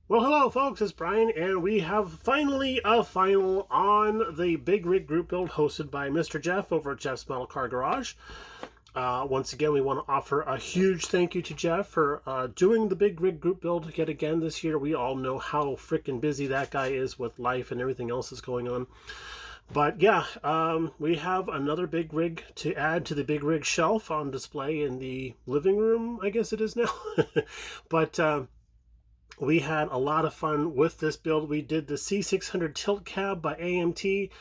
Well, hello, folks. It's Brian, and we have finally a final on the Big Rig Group Build hosted by Mr. Jeff over at Jeff's Metal Car Garage. Once again, we want to offer a huge thank you to Jeff for doing the Big Rig Group Build yet again this year. We all know how freaking busy that guy is with life and everything else that's going on. But yeah, we have another big rig to add to the big rig shelf on display in the living room, I guess it is now. But we had a lot of fun with this build. We did the C-600 tilt cab by AMT.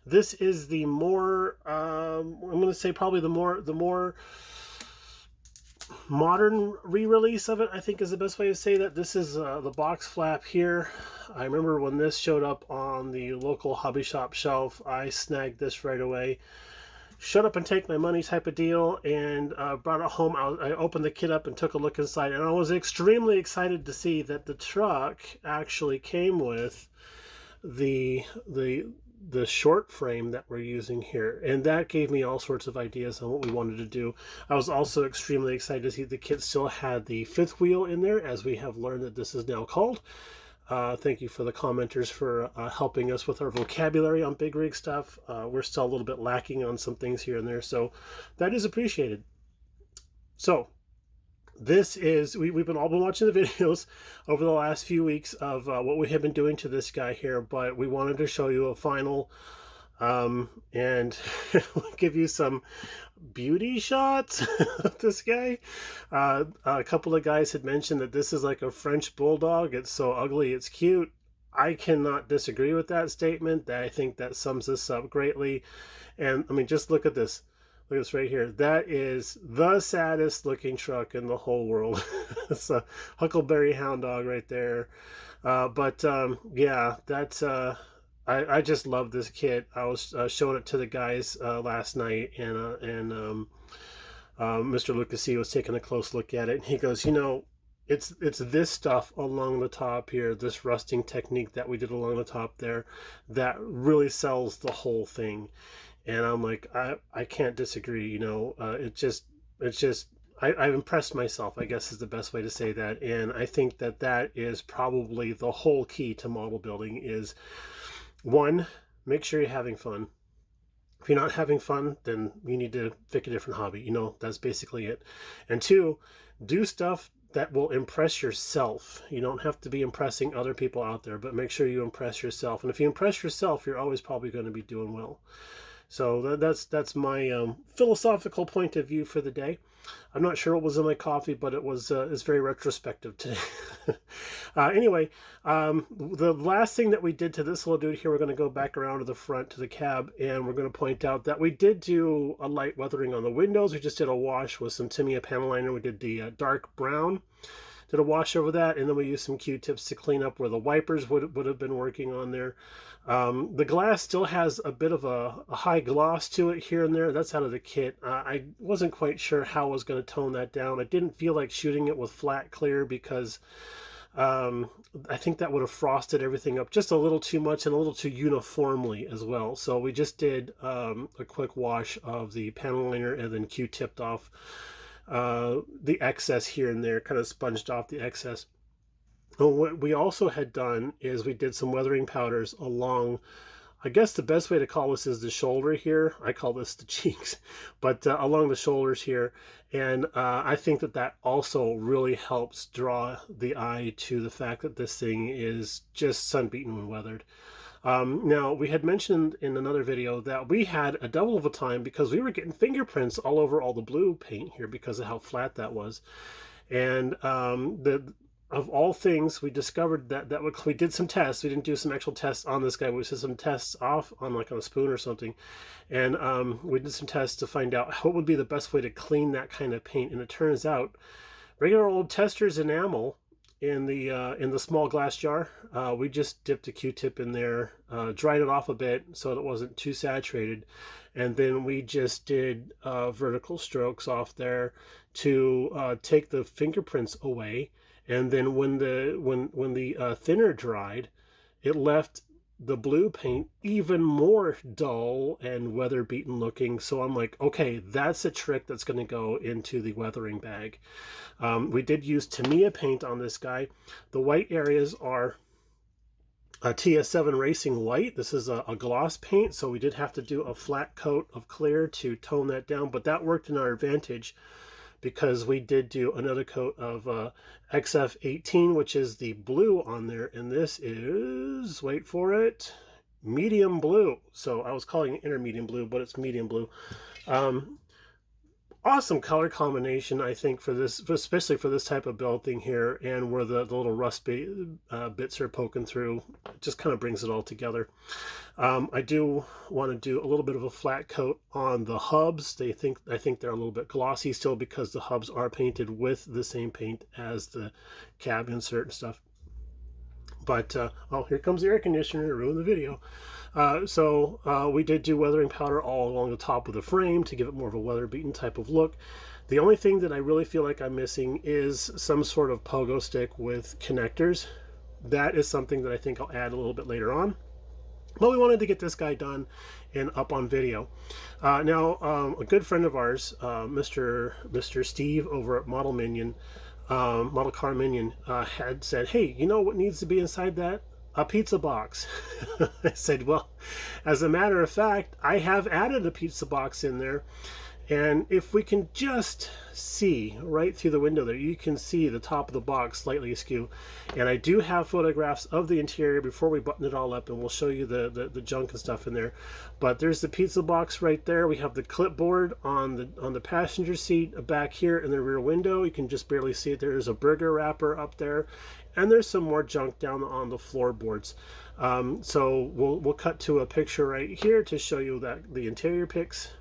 This is the more, I'm going to say probably the more modern re-release of it, I think is the best way to say that. This is the box flap here. I remember when this showed up on the local hobby shop shelf, I snagged this right away. Shut up and take my money type of deal, and brought it home. I opened the kit up and took a look inside, and I was extremely excited to see that the truck actually came with the short frame that we're using here, and that gave me all sorts of ideas on what we wanted to do. I was also extremely excited to see the kit still had the fifth wheel in there, as we have learned that this is now called. Thank you for the commenters for helping us with our vocabulary on big rig stuff. We're still a little bit lacking on some things here and there, so that is appreciated. So this is, we've been all been watching the videos over the last few weeks of what we have been doing to this guy here, but we wanted to show you a final and give you some beauty shots of this guy. A couple of guys had mentioned that this is like a French bulldog. It's so ugly, it's cute. I cannot disagree with that statement. I think that sums this up greatly. And I mean, just look at this. Look at this right here. That is the saddest looking truck in the whole world. It's a Huckleberry Hound Dog right there. Yeah, that's I just love this kit. I was showing it to the guys last night, and Mr. Lucasy was taking a close look at it, and he goes, you know, it's this stuff along the top here, this rusting technique that we did along the top there, that really sells the whole thing. And I'm like, I can't disagree. You know, I've impressed myself, I guess is the best way to say that. And I think that that is probably the whole key to model building is, one, make sure you're having fun. If you're not having fun, then you need to pick a different hobby. You know, that's basically it. And two, do stuff that will impress yourself. You don't have to be impressing other people out there, but make sure you impress yourself. And if you impress yourself, you're always probably going to be doing well. So that's my philosophical point of view for the day. I'm not sure what was in my coffee, but it was it's very retrospective today. Anyway, the last thing that we did to this little dude here, we're going to go back around to the front to the cab, and we're going to point out that we did do a light weathering on the windows. We just did a wash with some Tamiya panel liner. We did the dark brown. Did a wash over that, and then we used some Q-tips to clean up where the wipers would have been working on there. The glass still has a bit of a high gloss to it here and there. That's out of the kit. I wasn't quite sure how I was going to tone that down. I didn't feel like shooting it with flat clear because I think that would have frosted everything up just a little too much and a little too uniformly as well. So we just did a quick wash of the panel liner and then Q-tipped off the excess here and there, kind of sponged off the excess. And what we also had done is we did some weathering powders along, I guess the best way to call this is the shoulder here. I call this the cheeks, but along the shoulders here. And I think that that also really helps draw the eye to the fact that this thing is just sun-beaten when weathered. Now, we had mentioned in another video that we had a devil of a time because we were getting fingerprints all over all the blue paint here because of how flat that was. And of all things, we discovered that we did some tests. We didn't do some actual tests on this guy. We did some tests off on like on a spoon or something. And we did some tests to find out what would be the best way to clean that kind of paint. And it turns out regular old Tester's enamel in the small glass jar, we just dipped a Q-tip in there, dried it off a bit so it wasn't too saturated, and then we just did vertical strokes off there to take the fingerprints away. And then when the thinner dried, it left the blue paint even more dull and weather beaten looking. So I'm like, okay, that's a trick that's going to go into the weathering bag. We did use Tamiya paint on this guy. The white areas are a TS7 Racing White. This is a gloss paint, so we did have to do a flat coat of clear to tone that down, but that worked in our advantage because we did do another coat of XF18, which is the blue on there, and this is, wait for it, medium blue. So I was calling it intermediate blue, but it's medium blue. Awesome color combination, I think, for this, especially for this type of build thing here, and where the little rust bits are poking through. It just kind of brings it all together. I do want to do a little bit of a flat coat on the hubs. I think they're a little bit glossy still because the hubs are painted with the same paint as the cab insert and stuff. But oh, here comes the air conditioner to ruin the video. We did do weathering powder all along the top of the frame to give it more of a weather beaten type of look. The only thing that I really feel like I'm missing is some sort of pogo stick with connectors. That is something that I think I'll add a little bit later on. But we wanted to get this guy done and up on video. Now, a good friend of ours, Mr. Steve over at Model Minion, Model Car Minion, had said, hey, you know what needs to be inside that? A pizza box. I said, well, as a matter of fact, I have added a pizza box in there. And if we can just see right through the window there, you can see the top of the box slightly askew. And I do have photographs of the interior before we button it all up, and we'll show you the junk and stuff in there. But there's the pizza box right there. We have the clipboard on the passenger seat back here in the rear window. You can just barely see it. There's a burger wrapper up there, and there's some more junk down on the floorboards. So we'll cut to a picture right here to show you that the interior pics.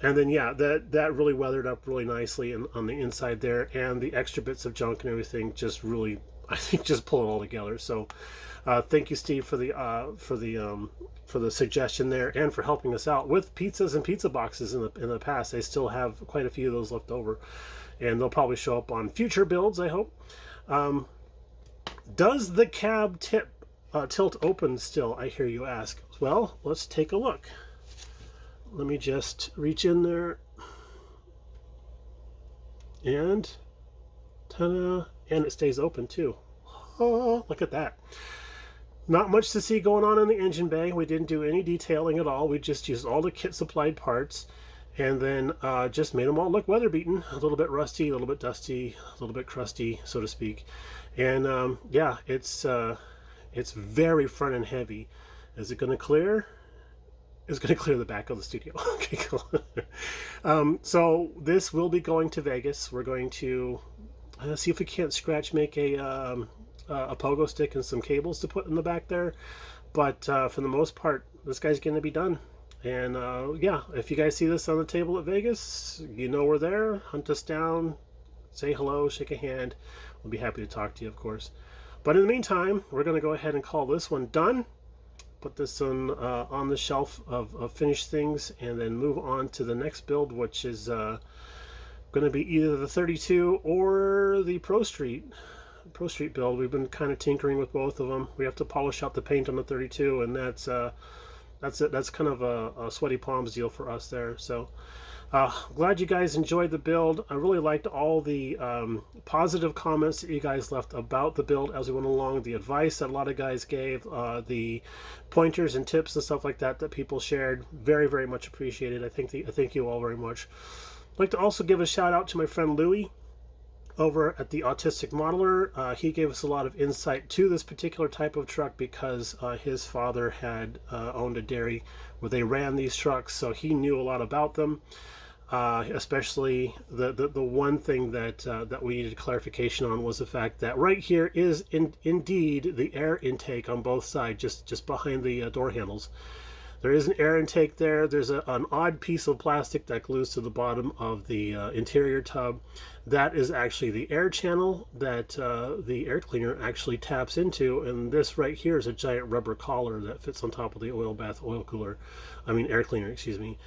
And then, yeah, that really weathered up really nicely on the inside there, and the extra bits of junk and everything just really, I think, just pull it all together. So thank you, Steve, for the suggestion there, and for helping us out with pizzas and pizza boxes in the past. I still have quite a few of those left over, and they'll probably show up on future builds, I hope. Does the cab tilt open still, I hear you ask? Well, let's take a look. Let me just reach in there, and ta-da, and it stays open too. Oh, look at that. Not much to see going on in the engine bay. We didn't do any detailing at all. We just used all the kit supplied parts, and then just made them all look weather beaten, a little bit rusty, a little bit dusty, a little bit crusty, so to speak. And yeah, it's very front and heavy. Is it going to clear? Is going to clear the back of the studio. Okay, cool. So this will be going to Vegas. We're going to see if we can't make a pogo stick and some cables to put in the back there. But for the most part, this guy's going to be done. And yeah, if you guys see this on the table at Vegas, you know we're there. Hunt us down, say hello, shake a hand. We'll be happy to talk to you, of course. But in the meantime, we're going to go ahead and call this one done. Put this on the shelf of finished things, and then move on to the next build, which is going to be either the 32 or the Pro Street build. We've been kind of tinkering with both of them. We have to polish out the paint on the 32, and that's kind of a sweaty palms deal for us there. So glad you guys enjoyed the build. I really liked all the positive comments that you guys left about the build as we went along, the advice that a lot of guys gave, the pointers and tips and stuff like that people shared. Very, very much appreciated. I thank you all very much. I'd like to also give a shout out to my friend Louie over at the Autistic Modeler. He gave us a lot of insight to this particular type of truck because his father had owned a dairy where they ran these trucks, so he knew a lot about them. Especially the one thing that we needed clarification on was the fact that right here is indeed the air intake on both sides, just behind the door handles. There is an air intake there. There's an odd piece of plastic that glues to the bottom of the interior tub. That is actually the air channel that the air cleaner actually taps into, and this right here is a giant rubber collar that fits on top of the oil cooler, I mean air cleaner, excuse me.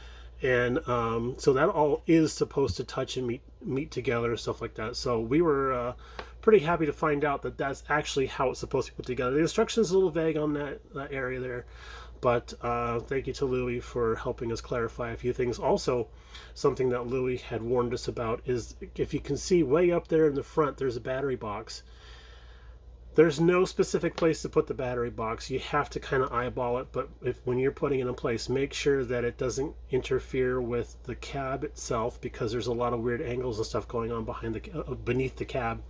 And so that all is supposed to touch and meet together and stuff like that. So we were pretty happy to find out that that's actually how it's supposed to be put together. The instructions are a little vague on that area there, but thank you to Louis for helping us clarify a few things. Also, something that Louis had warned us about is, if you can see way up there in the front, there's a battery box. There's no specific place to put the battery box. You have to kind of eyeball it, but when you're putting it in place, make sure that it doesn't interfere with the cab itself, because there's a lot of weird angles and stuff going on beneath the cab.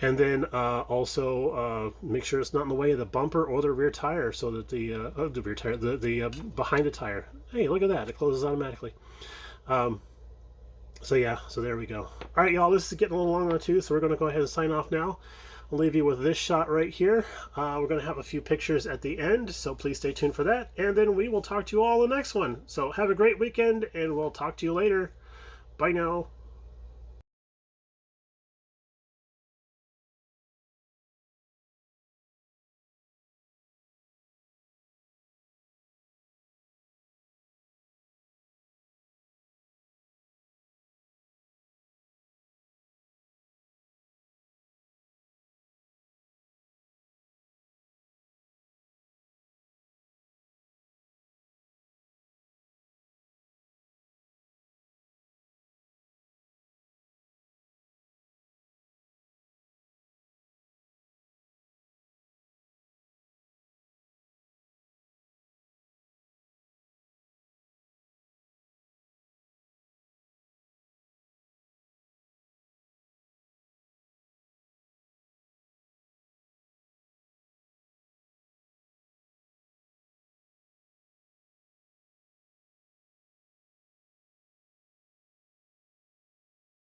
And then also make sure it's not in the way of the bumper or the rear tire, so that the rear tire, the behind the tire. Hey, look at that! It closes automatically. So yeah, so there we go. All right, y'all. This is getting a little long on too, so we're going to go ahead and sign off now. I'll leave you with this shot right here. We're going to have a few pictures at the end, so please stay tuned for that. And then we will talk to you all in the next one. So have a great weekend, and we'll talk to you later. Bye now.